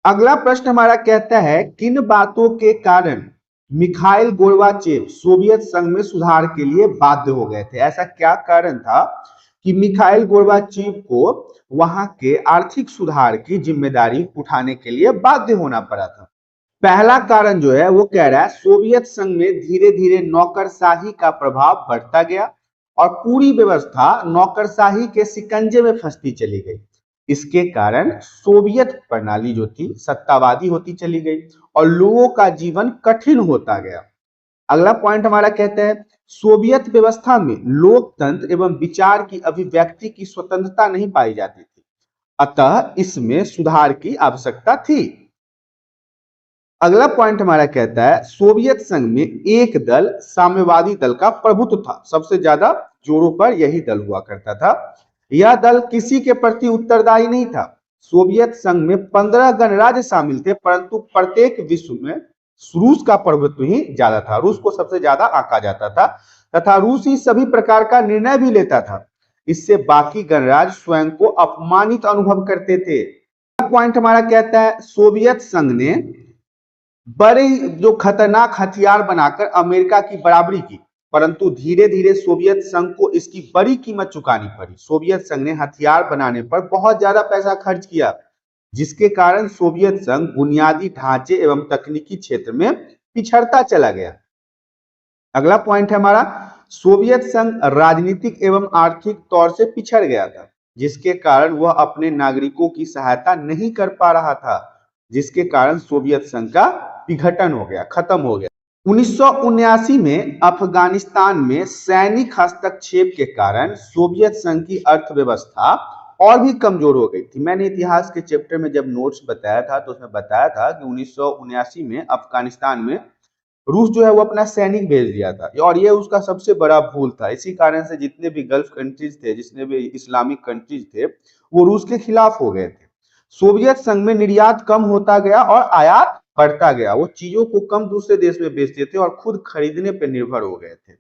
अगला प्रश्न हमारा कहता है किन बातों के कारण मिखाइल गोर्बाचेव सोवियत संघ में सुधार के लिए बाध्य हो गए थे। ऐसा क्या कारण था कि मिखाइल गोर्बाचेव को वहां के आर्थिक सुधार की जिम्मेदारी उठाने के लिए बाध्य होना पड़ा था। पहला कारण जो है वो कह रहा है सोवियत संघ में धीरे धीरे नौकरशाही का प्रभाव बढ़ता गया और पूरी व्यवस्था नौकरशाही के शिकंजे में फंसती चली गई। इसके कारण सोवियत प्रणाली जो थी सत्तावादी होती चली गई और लोगों का जीवन कठिन होता गया। अगला पॉइंट हमारा कहता है सोवियत व्यवस्था में लोकतंत्र एवं विचार की अभिव्यक्ति की स्वतंत्रता नहीं पाई जाती थी, अतः इसमें सुधार की आवश्यकता थी। अगला पॉइंट हमारा कहता है सोवियत संघ में एक दल साम्यवादी दल का प्रभुत्व था। सबसे ज्यादा जोरों पर यही दल हुआ करता था। यह दल किसी के प्रति उत्तरदायी नहीं था। सोवियत संघ में 15 गणराज्य शामिल थे, परंतु प्रत्येक विश्व में रूस का प्रभुत्व ही ज्यादा था। रूस को सबसे ज्यादा आंका जाता था तथा रूस ही सभी प्रकार का निर्णय भी लेता था। इससे बाकी गणराज्य स्वयं को अपमानित अनुभव करते थे। पॉइंट हमारा कहता है सोवियत संघ ने बड़े जो खतरनाक हथियार बनाकर अमेरिका की बराबरी की, परंतु धीरे धीरे सोवियत संघ को इसकी बड़ी कीमत चुकानी पड़ी। सोवियत संघ ने हथियार बनाने पर बहुत ज्यादा पैसा खर्च किया, जिसके कारण सोवियत संघ बुनियादी ढांचे एवं तकनीकी क्षेत्र में पिछड़ता चला गया। अगला पॉइंट है हमारा सोवियत संघ राजनीतिक एवं आर्थिक तौर से पिछड़ गया था, जिसके कारण वह अपने नागरिकों की सहायता नहीं कर पा रहा था, जिसके कारण सोवियत संघ का विघटन हो गया, खत्म हो गया। 1979 में अफगानिस्तान में सैनिक हस्तक्षेप के कारण सोवियत संघ की अर्थव्यवस्था और भी कमजोर हो गई थी। मैंने इतिहास के चैप्टर में जब नोट्स बताया था तो उसमें बताया था कि 1979 में अफगानिस्तान में रूस जो है वो अपना सैनिक भेज दिया था और ये उसका सबसे बड़ा भूल था। इसी कारण से जितने भी गल्फ कंट्रीज थे, जितने भी इस्लामिक कंट्रीज थे, वो रूस के खिलाफ हो गए थे। सोवियत संघ में निर्यात कम होता गया और आयात बढ़ता गया। वो चीजों को कम दूसरे देश में बेचते थे और खुद खरीदने पर निर्भर हो गए थे।